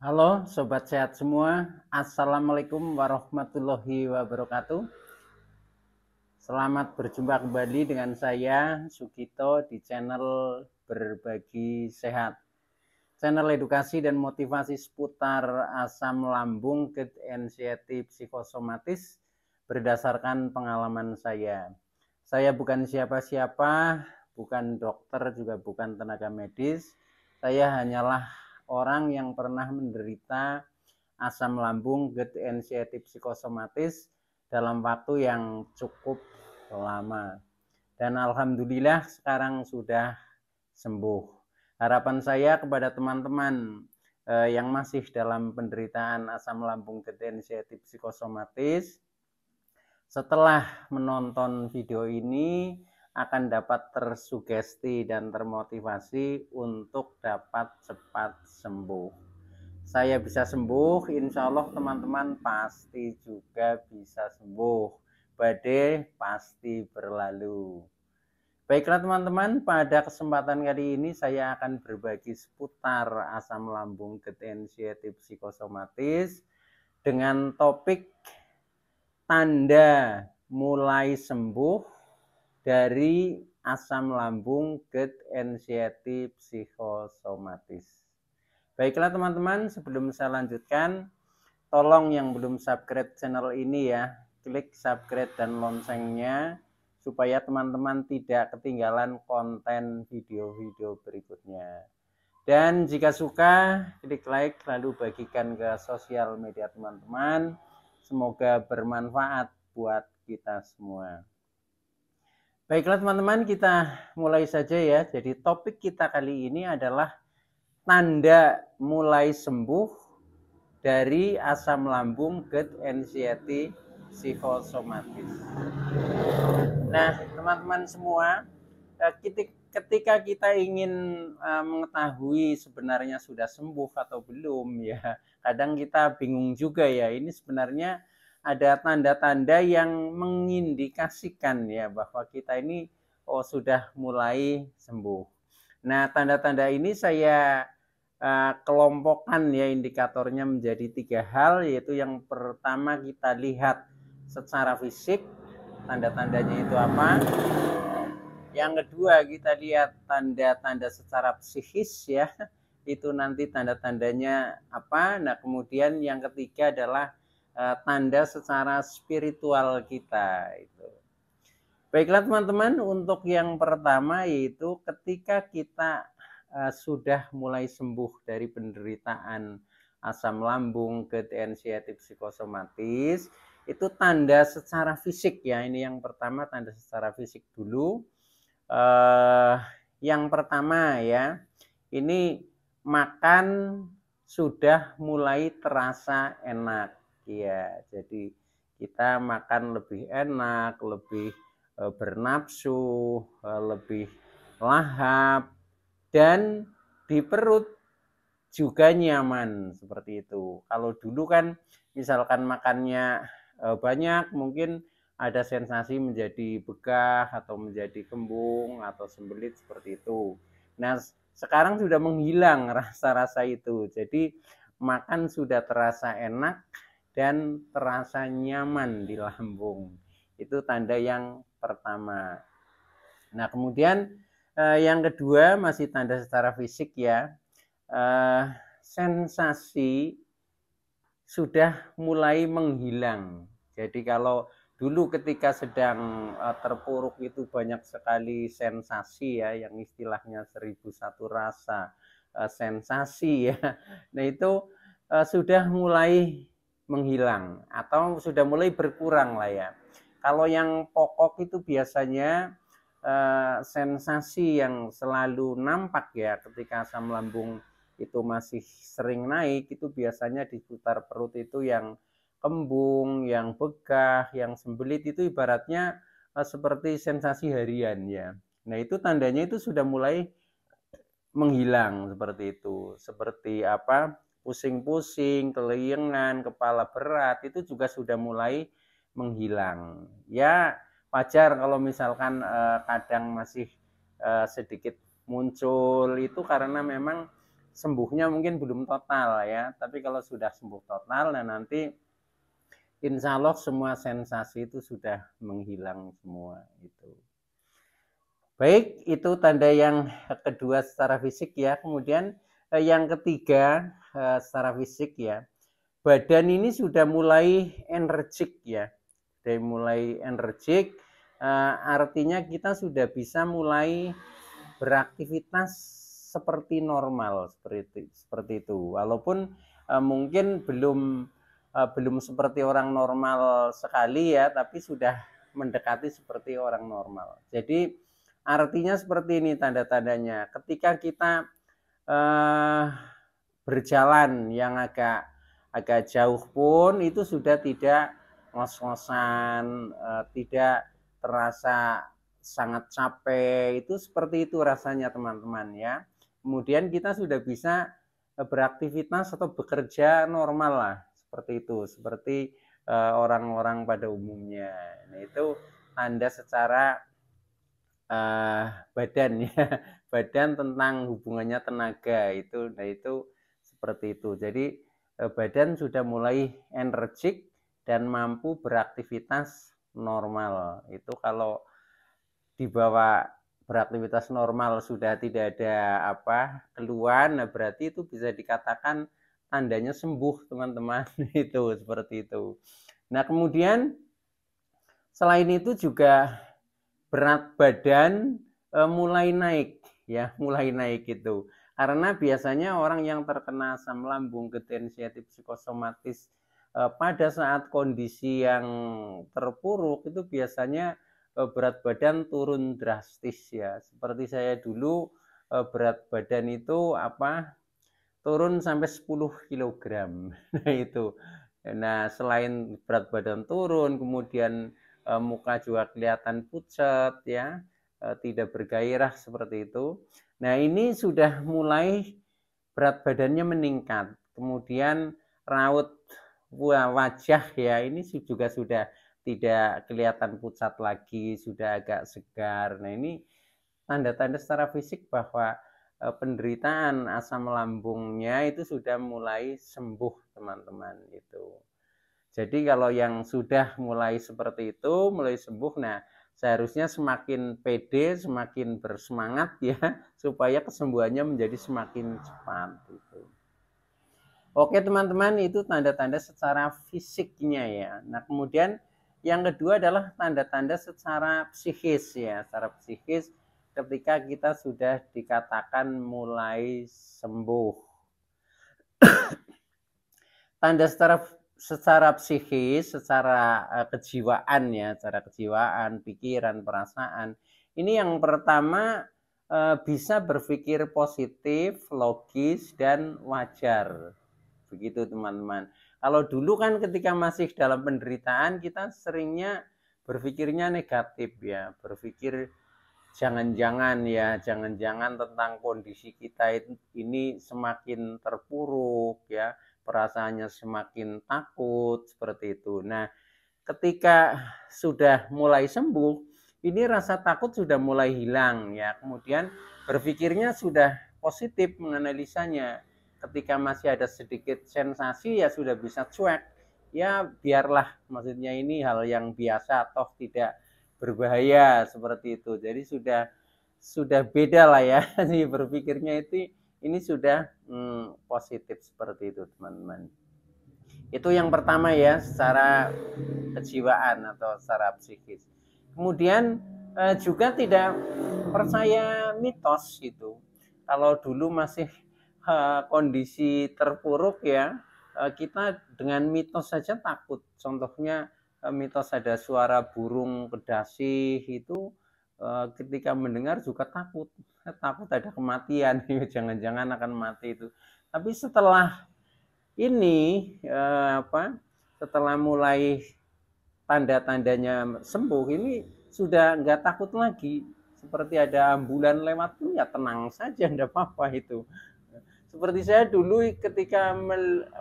Halo Sobat Sehat semua, Assalamualaikum warahmatullahi wabarakatuh. Selamat berjumpa kembali dengan saya Sugito di channel Berbagi Sehat. Channel edukasi dan motivasi seputar asam lambung, GERD, anxiety, psikosomatis berdasarkan pengalaman saya. Saya bukan siapa-siapa, bukan dokter, juga bukan tenaga medis. Saya hanyalah orang yang pernah menderita asam lambung, GERD, anxiety, psikosomatis dalam waktu yang cukup lama. Dan alhamdulillah sekarang sudah sembuh. Harapan saya kepada teman-teman yang masih dalam penderitaan asam lambung, GERD, anxiety, psikosomatis, setelah menonton video ini akan dapat tersugesti dan termotivasi untuk dapat cepat sembuh. Saya bisa sembuh, insya Allah teman-teman pasti juga bisa sembuh. Badai pasti berlalu. Baiklah teman-teman, pada kesempatan kali ini saya akan berbagi seputar asam lambung, GERD, anxiety, psikosomatis dengan topik tanda mulai sembuh dari asam lambung, GERD, anxiety, psikosomatis. Baiklah teman-teman, sebelum saya lanjutkan, tolong yang belum subscribe channel ini ya, klik subscribe dan loncengnya supaya teman-teman tidak ketinggalan konten video-video berikutnya. Dan jika suka, klik like lalu bagikan ke sosial media teman-teman. Semoga bermanfaat buat kita semua. Baiklah teman-teman, kita mulai saja ya. Jadi topik kita kali ini adalah tanda mulai sembuh dari asam lambung, GERD, anxiety, psikosomatis. Nah, teman-teman semua, ketika kita ingin mengetahui sebenarnya sudah sembuh atau belum ya, kadang kita bingung juga ya. Ini sebenarnya ada tanda-tanda yang mengindikasikan ya bahwa kita ini sudah mulai sembuh. Nah, tanda-tanda ini saya kelompokkan ya indikatornya menjadi 3 hal, yaitu yang pertama kita lihat secara fisik, tanda-tandanya itu apa. Yang kedua kita lihat tanda-tanda secara psikis ya, itu nanti tanda-tandanya apa. Nah kemudian yang ketiga adalah tanda secara spiritual kita itu. Baiklah teman-teman, untuk yang pertama yaitu ketika kita sudah mulai sembuh dari penderitaan asam lambung, GERD, anxiety, psikosomatis, itu tanda secara fisik ya. Ini yang pertama, tanda secara fisik dulu. Yang pertama ya, ini makan sudah mulai terasa enak ya. Jadi kita makan lebih enak, lebih bernafsu, lebih lahap, dan di perut juga nyaman seperti itu. Kalau dulu kan misalkan makannya banyak, mungkin ada sensasi menjadi begah atau menjadi kembung atau sembelit seperti itu. Nah, sekarang sudah menghilang rasa-rasa itu. Jadi makan sudah terasa enak dan terasa nyaman di lambung. Itu tanda yang pertama. Nah, kemudian yang kedua masih tanda secara fisik ya. Sensasi sudah mulai menghilang. Jadi kalau dulu ketika sedang terpuruk itu banyak sekali sensasi ya, yang istilahnya 1001 rasa, sensasi ya. Nah itu sudah mulai menghilang atau sudah mulai berkurang lah ya. Kalau yang pokok itu biasanya sensasi yang selalu nampak ya ketika asam lambung itu masih sering naik, itu biasanya di seputar perut itu yang kembung, yang begah, yang sembelit, itu ibaratnya seperti sensasi harian ya. Nah itu tandanya itu sudah mulai menghilang seperti itu. Seperti apa? Pusing-pusing, kelayangan, kepala berat, itu juga sudah mulai menghilang. Ya wajar kalau misalkan kadang masih sedikit muncul, itu karena memang sembuhnya mungkin belum total ya, tapi kalau sudah sembuh total, nah nanti insya Allah semua sensasi itu sudah menghilang semua itu. Baik, itu tanda yang kedua secara fisik ya. Kemudian yang ketiga secara fisik ya, badan ini sudah mulai energik ya, dari mulai energik, artinya kita sudah bisa mulai beraktivitas seperti normal, seperti itu. Walaupun mungkin belum seperti orang normal sekali ya, tapi sudah mendekati seperti orang normal. Jadi artinya seperti ini tanda-tandanya. Ketika kita berjalan yang agak jauh pun itu sudah tidak ngos-ngosan, tidak terasa sangat capek, itu seperti itu rasanya teman-teman ya. Kemudian kita sudah bisa beraktivitas atau bekerja normal lah, seperti itu, seperti orang-orang pada umumnya. Nah, itu tanda secara badan ya, badan tentang hubungannya tenaga itu. Nah, itu seperti itu. Jadi badan sudah mulai energik dan mampu beraktivitas normal. Itu kalau dibawa beraktivitas normal sudah tidak ada keluhan, nah berarti itu bisa dikatakan tandanya sembuh teman-teman. Itu seperti itu. Nah, kemudian selain itu juga berat badan mulai naik ya, mulai naik itu. Karena biasanya orang yang terkena asam lambung, gerd inisiatif psikosomatis pada saat kondisi yang terpuruk itu biasanya berat badan turun drastis ya. Seperti saya dulu berat badan itu turun sampai 10 kilogram. Nah, itu. Nah, selain berat badan turun, kemudian muka juga kelihatan pucat ya, tidak bergairah seperti itu. Nah, ini sudah mulai berat badannya meningkat. Kemudian raut wajah ya, ini juga sudah tidak kelihatan pucat lagi, sudah agak segar. Nah, ini tanda-tanda secara fisik bahwa penderitaan asam lambungnya itu sudah mulai sembuh teman-teman itu. Jadi kalau yang sudah mulai seperti itu, mulai sembuh, nah seharusnya semakin pede, semakin bersemangat ya, supaya kesembuhannya menjadi semakin cepat gitu. Oke teman-teman, itu tanda-tanda secara fisiknya ya. Nah, kemudian yang kedua adalah tanda-tanda secara psikis ya. Secara psikis ketika kita sudah dikatakan mulai sembuh. Tanda secara psikis, secara kejiwaan ya, secara kejiwaan, pikiran, perasaan. Ini yang pertama bisa berpikir positif, logis, dan wajar. Begitu teman-teman. Kalau dulu kan ketika masih dalam penderitaan kita seringnya berpikirnya negatif ya, berpikir jangan-jangan tentang kondisi kita ini semakin terpuruk ya, perasaannya semakin takut seperti itu. Nah, ketika sudah mulai sembuh, ini rasa takut sudah mulai hilang ya. Kemudian berpikirnya sudah positif menganalisanya. Ketika masih ada sedikit sensasi ya sudah bisa cuek. Ya biarlah, maksudnya ini hal yang biasa atau tidak berbahaya seperti itu. Jadi sudah beda lah ya. Berpikirnya itu ini sudah positif seperti itu teman-teman. Itu yang pertama ya, secara kejiwaan atau secara psikis. Kemudian juga tidak percaya mitos gitu. Kalau dulu masih kondisi terpuruk ya, kita dengan mitos saja takut. Contohnya mitos ada suara burung kedasih itu ketika mendengar juga takut ada kematian, jangan-jangan akan mati itu. Tapi setelah ini setelah mulai tanda-tandanya sembuh, ini sudah nggak takut lagi. Seperti ada ambulan lewat pun ya tenang saja, enggak apa-apa itu. Seperti saya dulu ketika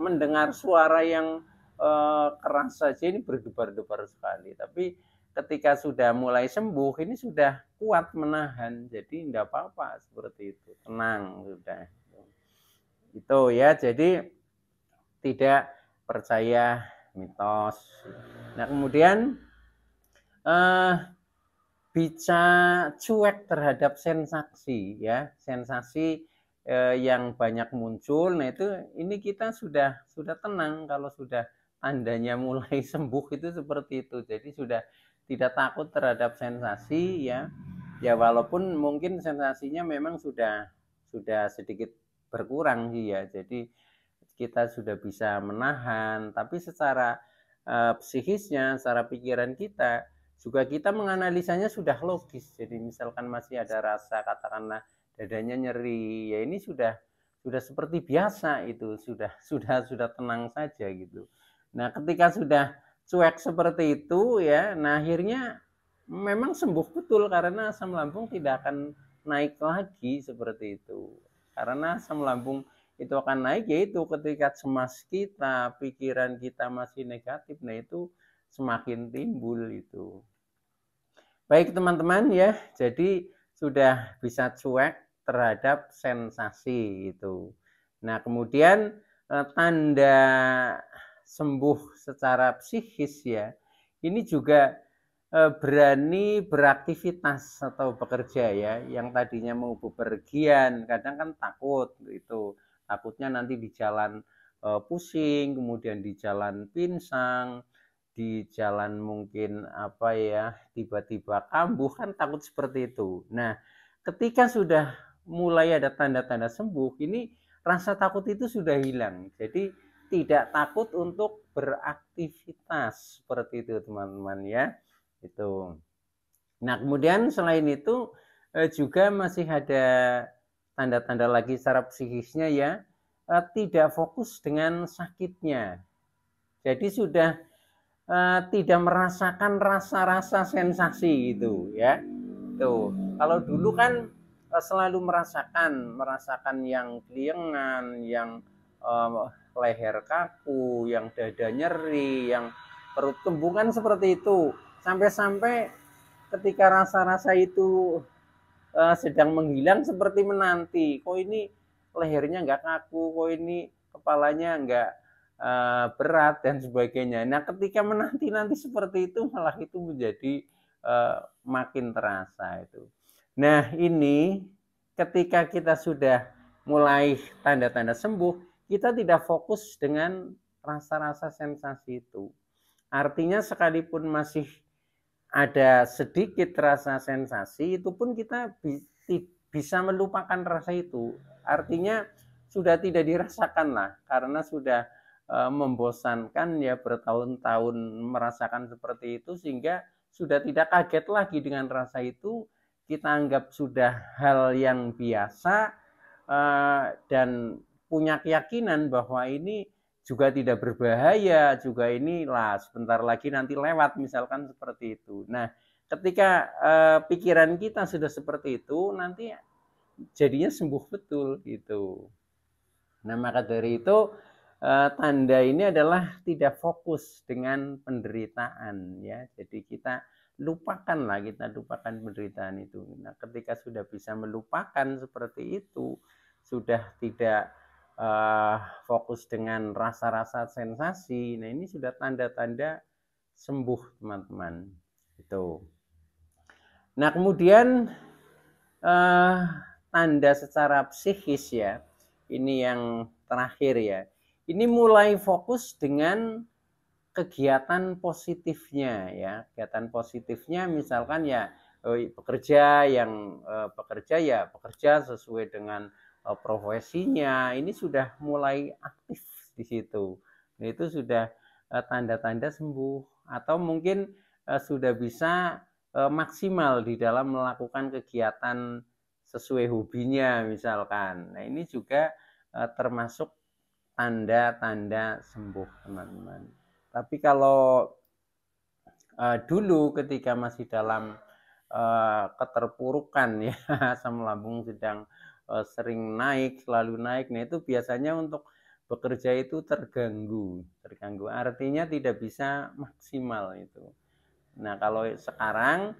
mendengar suara yang keras saja ini berdebar-debar sekali. Tapi ketika sudah mulai sembuh ini sudah kuat menahan, jadi enggak apa-apa seperti itu, tenang sudah. Itu ya, jadi tidak percaya mitos. Nah, kemudian bisa cuek terhadap sensasi ya, sensasi yang banyak muncul. Nah, ini kita sudah tenang kalau sudah tandanya mulai sembuh itu seperti itu. Jadi sudah tidak takut terhadap sensasi ya. Ya walaupun mungkin sensasinya memang sudah sedikit berkurang sih ya. Jadi kita sudah bisa menahan, tapi secara psikisnya, secara pikiran kita juga kita menganalisanya sudah logis. Jadi misalkan masih ada rasa katakanlah dadanya nyeri, ya ini sudah seperti biasa, itu sudah tenang saja gitu. Nah, ketika sudah cuek seperti itu ya, nah akhirnya memang sembuh betul karena asam lambung tidak akan naik lagi seperti itu. Karena asam lambung itu akan naik yaitu ketika cemas kita, pikiran kita masih negatif, nah itu semakin timbul itu. Baik teman-teman ya, jadi sudah bisa cuek terhadap sensasi itu. Nah, kemudian tanda sembuh secara psikis ya, ini juga berani beraktivitas atau bekerja ya, yang tadinya mau bepergian, kadang kan takut itu, takutnya nanti di jalan pusing, kemudian di jalan pinsang, di jalan mungkin apa ya, tiba-tiba kambuh, kan takut seperti itu. Nah, ketika sudah mulai ada tanda-tanda sembuh, ini rasa takut itu sudah hilang. Jadi tidak takut untuk beraktivitas seperti itu teman-teman ya. Itu. Nah, kemudian selain itu juga masih ada tanda-tanda lagi secara psikisnya ya, tidak fokus dengan sakitnya. Jadi sudah tidak merasakan rasa-rasa sensasi itu ya. Tuh, kalau dulu kan selalu merasakan yang keliengan, yang leher kaku, yang dada nyeri, yang perut kembung, kan seperti itu. Sampai-sampai ketika rasa-rasa itu sedang menghilang seperti menanti, kok ini lehernya nggak kaku, kok ini kepalanya nggak berat dan sebagainya. Nah, ketika menanti-nanti seperti itu malah itu menjadi makin terasa itu. Nah, ini ketika kita sudah mulai tanda-tanda sembuh, kita tidak fokus dengan rasa-rasa sensasi itu. Artinya sekalipun masih ada sedikit rasa sensasi, itu pun kita bisa melupakan rasa itu. Artinya sudah tidak dirasakan lah, karena sudah membosankan ya, bertahun-tahun merasakan seperti itu, sehingga sudah tidak kaget lagi dengan rasa itu. Kita anggap sudah hal yang biasa dan punya keyakinan bahwa ini juga tidak berbahaya, juga inilah sebentar lagi nanti lewat, misalkan seperti itu. Nah, ketika pikiran kita sudah seperti itu, nanti jadinya sembuh betul gitu. Nah, maka dari itu tanda ini adalah tidak fokus dengan penderitaan ya. Jadi kita lupakan penderitaan itu. Nah, ketika sudah bisa melupakan seperti itu, sudah tidak fokus dengan rasa-rasa sensasi. Nah, ini sudah tanda-tanda sembuh teman-teman. Itu. Nah, kemudian tanda secara psikis ya, ini yang terakhir ya. Ini mulai fokus dengan kegiatan positifnya ya. Kegiatan positifnya misalkan ya bekerja ya bekerja sesuai dengan profesinya, ini sudah mulai aktif di situ. Nah, itu sudah tanda-tanda sembuh, atau mungkin sudah bisa maksimal di dalam melakukan kegiatan sesuai hobinya misalkan. Nah, ini juga termasuk tanda-tanda sembuh teman-teman. Tapi kalau dulu ketika masih dalam keterpurukan ya, asam lambung sedang sering naik, selalu naik, nah itu biasanya untuk bekerja itu terganggu, artinya tidak bisa maksimal itu. Nah, kalau sekarang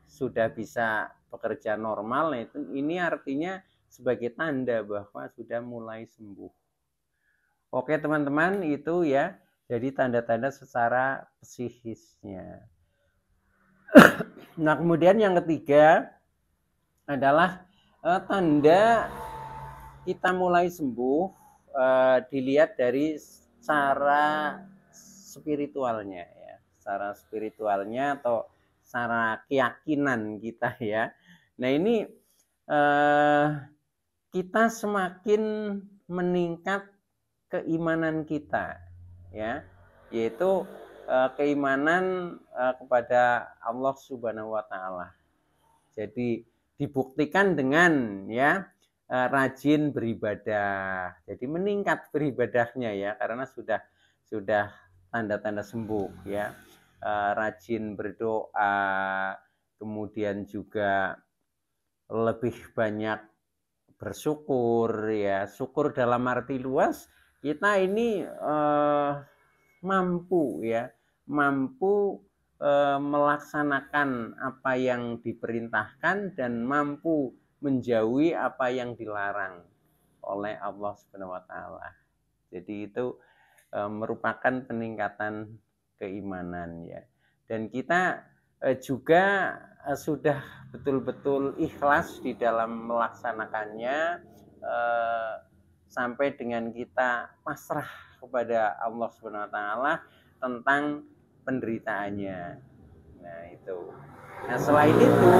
sudah bisa bekerja normal, nah itu ini artinya sebagai tanda bahwa sudah mulai sembuh. Oke teman-teman, itu ya, jadi tanda-tanda secara psikisnya. Nah kemudian yang ketiga adalah tanda kita mulai sembuh dilihat dari cara spiritualnya ya, secara spiritualnya atau secara keyakinan kita ya. Nah ini kita semakin meningkat keimanan kita ya, yaitu keimanan kepada Allah Subhanahu wa taala. Jadi dibuktikan dengan ya rajin beribadah. Jadi meningkat beribadahnya ya, karena sudah tanda-tanda sembuh ya. Rajin berdoa, kemudian juga lebih banyak bersyukur ya. Syukur dalam arti luas, kita ini mampu ya, mampu melaksanakan apa yang diperintahkan dan mampu menjauhi apa yang dilarang oleh Allah Subhanahu wa taala. Jadi itu merupakan peningkatan keimanan ya. Dan kita juga sudah betul-betul ikhlas di dalam melaksanakannya sampai dengan kita pasrah kepada Allah Subhanahu wa taala tentang penderitaannya. Nah, itu. Nah, selain itu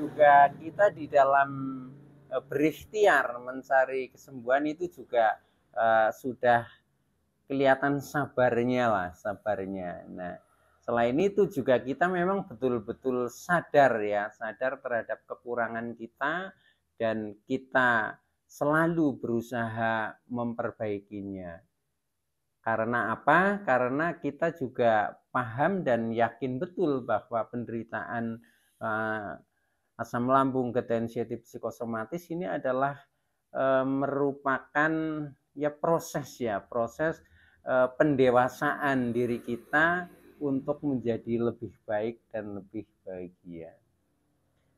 juga kita di dalam berikhtiar mencari kesembuhan itu juga sudah kelihatan sabarnya lah, sabarnya. Nah, selain itu juga kita memang betul-betul sadar ya, sadar terhadap kekurangan kita dan kita selalu berusaha memperbaikinya. Karena apa? Karena kita juga paham dan yakin betul bahwa penderitaan asam lambung ketensiatif psikosomatis ini adalah merupakan ya proses pendewasaan diri kita untuk menjadi lebih baik dan lebih bahagia.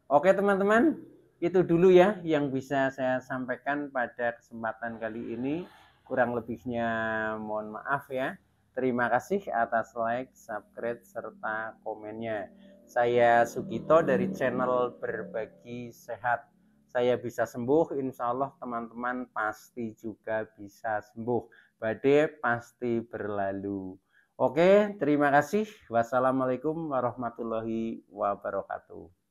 Oke teman-teman, itu dulu ya yang bisa saya sampaikan pada kesempatan kali ini. Kurang lebihnya mohon maaf ya. Terima kasih atas like, subscribe, serta komennya. Saya Sugito dari channel Berbagi Sehat. Saya bisa sembuh, insya Allah teman-teman pasti juga bisa sembuh. Badai pasti berlalu. Oke, terima kasih. Wassalamualaikum warahmatullahi wabarakatuh.